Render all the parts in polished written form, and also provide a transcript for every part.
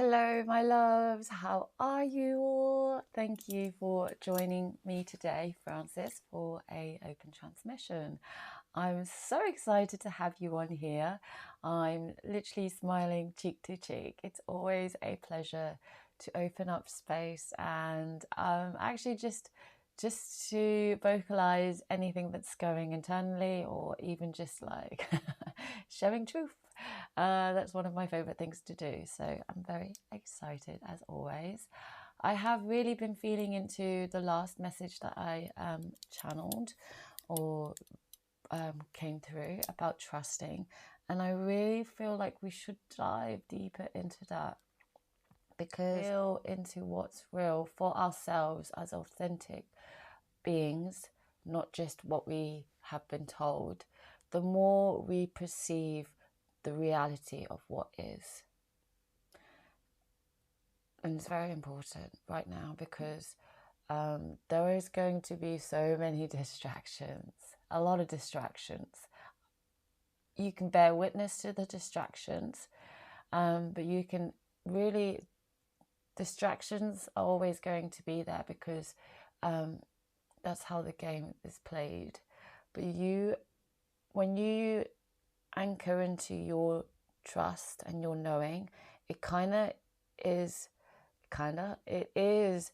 Hello, my loves. How are you all? Thank you for joining me today, Francis, for a open transmission. I'm so excited to have you on here. I'm literally smiling cheek to cheek. It's always a pleasure to open up space and actually just to vocalize anything that's going internally, or even just like showing truth. That's one of my favorite things to do. So I'm very excited as always. I have really been feeling into the last message that I channeled or came through about trusting. And I really feel like we should dive deeper into that, because feel into what's real for ourselves as authentic beings, not just what we have been told. The more we perceive the reality of what is. And it's very important right now because there is going to be so many distractions, a lot of distractions. You can bear witness to the distractions, but you can really, distractions are always going to be there because that's how the game is played. But when you anchor into your trust and your knowing, it is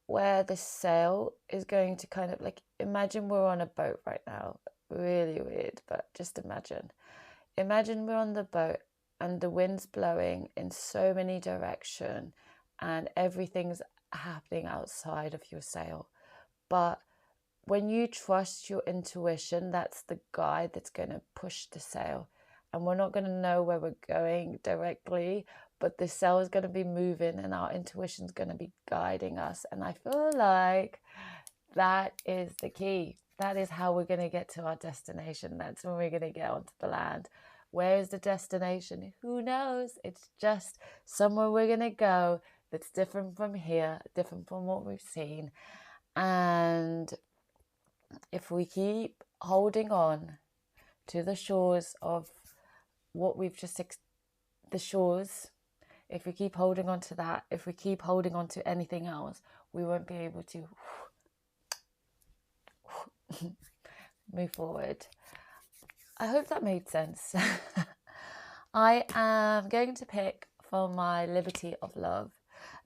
where the sail is going to kind of, like, imagine we're on a boat right now. Really weird, but just imagine we're on the boat and the wind's blowing in so many directions and everything's happening outside of your sail. But when you trust your intuition, that's the guide that's going to push the sail. And we're not going to know where we're going directly, but the sail is going to be moving and our intuition is going to be guiding us. And I feel like that is the key. That is how we're going to get to our destination. That's when we're going to get onto the land. Where is the destination? Who knows? It's just somewhere we're going to go that's different from here, different from what we've seen. And if we keep holding on to the shores of what we've just the shores, if we keep holding on to that, if we keep holding on to anything else, we won't be able to move forward. I hope that made sense. I am going to pick for my liberty of love,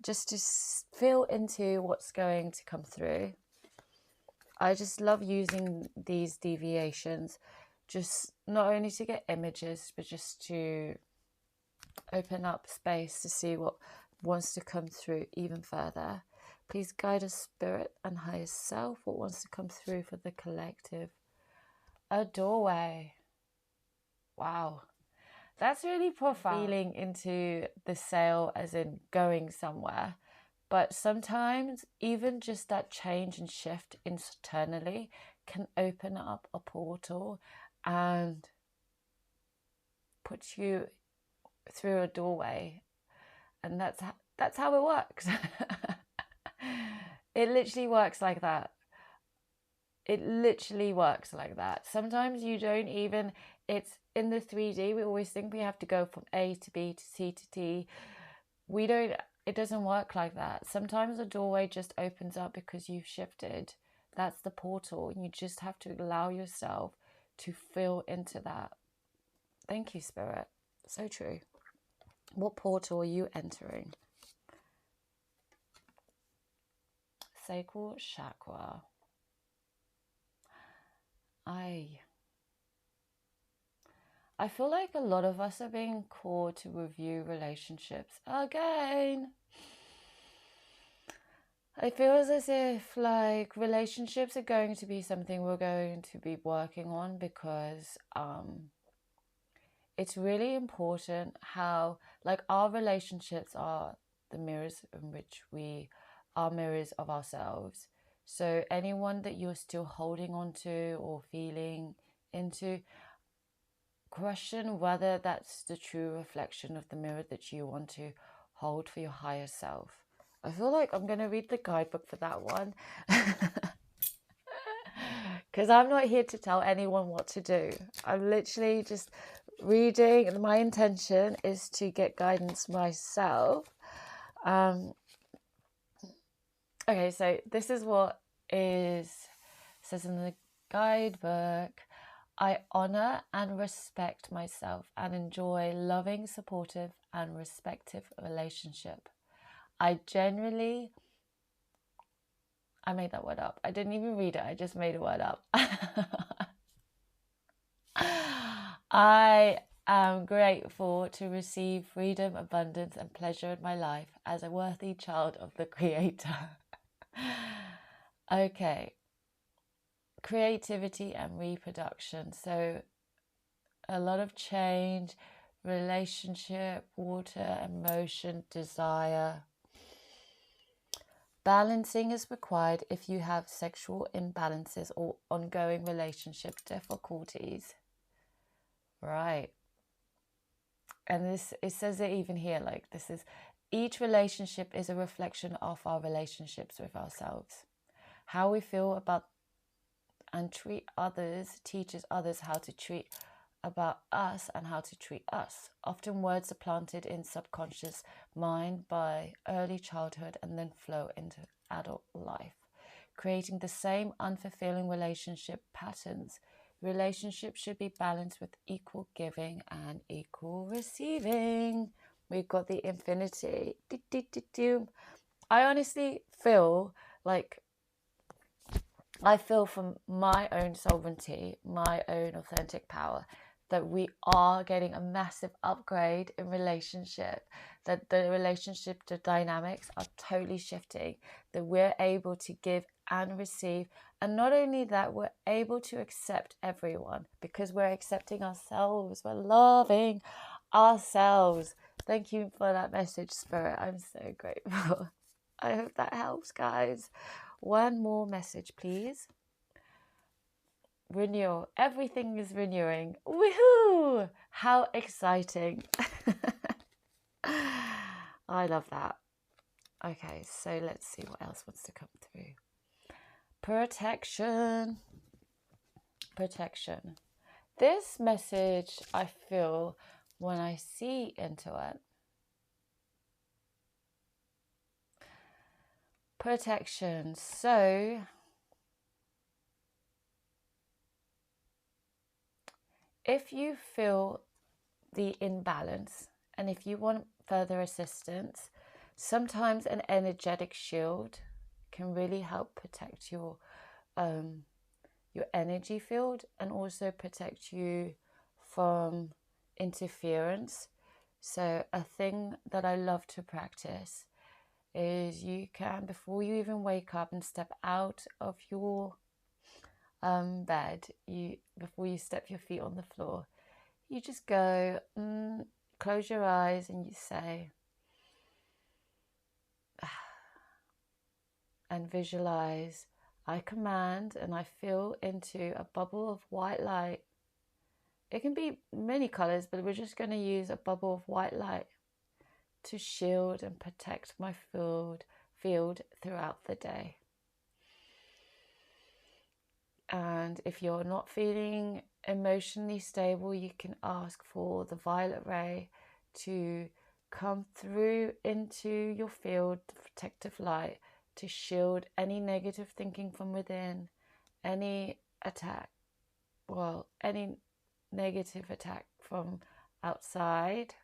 just to feel into what's going to come through. I just love using these deviations, just not only to get images, but just to open up space to see what wants to come through even further. Please guide us, spirit and higher self, what wants to come through for the collective. A doorway. Wow. That's really profound. Feeling into the sail as in going somewhere. But sometimes even just that change and shift internally can open up a portal and put you through a doorway. And that's how it works. It literally works like that. It literally works like that. Sometimes you don't even, it's in the 3D, we always think we have to go from A to B to C to D. It doesn't work like that. Sometimes a doorway just opens up because you've shifted. That's the portal. You just have to allow yourself to feel into that. Thank you, Spirit. So true. What portal are you entering? Sacral chakra. I feel like a lot of us are being called to review relationships again. It feels as if like relationships are going to be something we're going to be working on, because it's really important how, like, our relationships are the mirrors in which we are mirrors of ourselves. So anyone that you're still holding on to or feeling into, question whether that's the true reflection of the mirror that you want to hold for your higher self. I feel like I'm going to read the guidebook for that one. Because I'm not here to tell anyone what to do. I'm literally just reading, my intention is to get guidance myself. Okay, so this is what says in the guidebook. I honor and respect myself and enjoy loving, supportive, and respectful relationship. I made that word up. I didn't even read it. I just made a word up. I am grateful to receive freedom, abundance, and pleasure in my life as a worthy child of the Creator. Okay. Creativity and reproduction. So a lot of change, relationship, water, emotion, desire. Balancing is required if you have sexual imbalances or ongoing relationship difficulties. Right. And it says it even here, like this is, each relationship is a reflection of our relationships with ourselves. How we feel about and treat others teaches others how to treat about us and how to treat us. Often words are planted in subconscious mind by early childhood and then flow into adult life, creating the same unfulfilling relationship patterns. Relationships should be balanced with equal giving and equal receiving. We've got the infinity. I honestly feel like from my own sovereignty, my own authentic power, that we are getting a massive upgrade in relationship, that the relationship, the dynamics are totally shifting, that we're able to give and receive. And not only that, we're able to accept everyone because we're accepting ourselves, we're loving ourselves. Thank you for that message, Spirit. I'm so grateful. I hope that helps, guys. One more message, please. Renewal. Everything is renewing. Woohoo! How exciting. I love that. Okay, so let's see what else wants to come through. Protection. Protection. This message I feel when I see into it. Protection. So if you feel the imbalance and if you want further assistance, sometimes an energetic shield can really help protect your energy field and also protect you from interference. So a thing that I love to practice is you can, before you even wake up and step out of your bed, before you step your feet on the floor, you just go, close your eyes and you say, and visualize, I command and I feel into a bubble of white light. It can be many colors, but we're just going to use a bubble of white light to shield and protect my field throughout the day. And if you're not feeling emotionally stable, you can ask for the violet ray to come through into your field, the protective light, to shield any negative thinking from within, any negative attack from outside,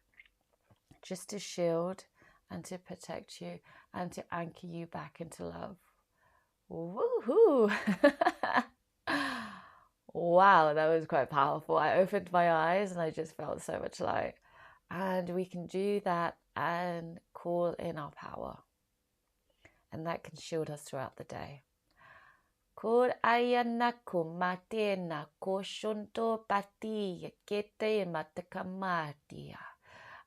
just to shield and to protect you and to anchor you back into love. Woohoo! Wow, that was quite powerful. I opened my eyes and I just felt so much light. And we can do that and call in our power. And that can shield us throughout the day. Kur ayana kumatena koshonto pati kete matakamatia.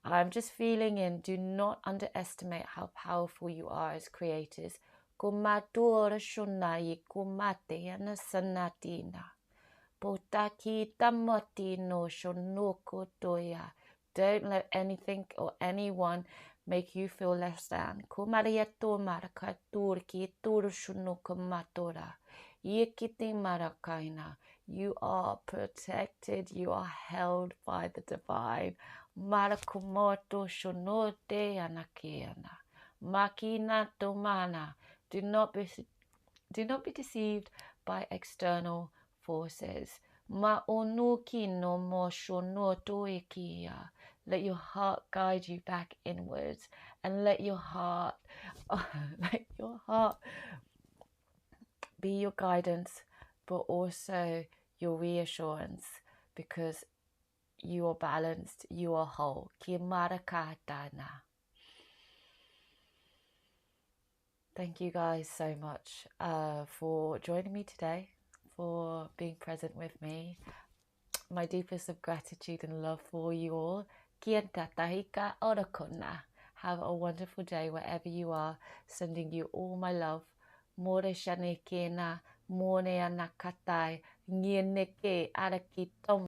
I'm just feeling in, do not underestimate how powerful you are as creators. Kumatura shunai kumate anasanatina. Potaki tamati no shonoko toya. Don't let anything or anyone make you feel less than. Kumariato marakatur ki turu shunoko matora. Yekiti marakaina. You are protected. You are held by the divine. Marakumoto shonote anakiana. Makina domana. Do not be deceived by external forces. Ma'onuki no mo shonoto ikia. Let your heart guide you back inwards, and let your heart be your guidance, but also your reassurance, because you are balanced, you are whole. Ki marakatana. Thank you guys so much for joining me today, for being present with me. My deepest of gratitude and love for you all. Kia tatahika orakona. Have a wonderful day wherever you are. Sending you all my love. More shane kena, more anakatai, ngieneke araki tom.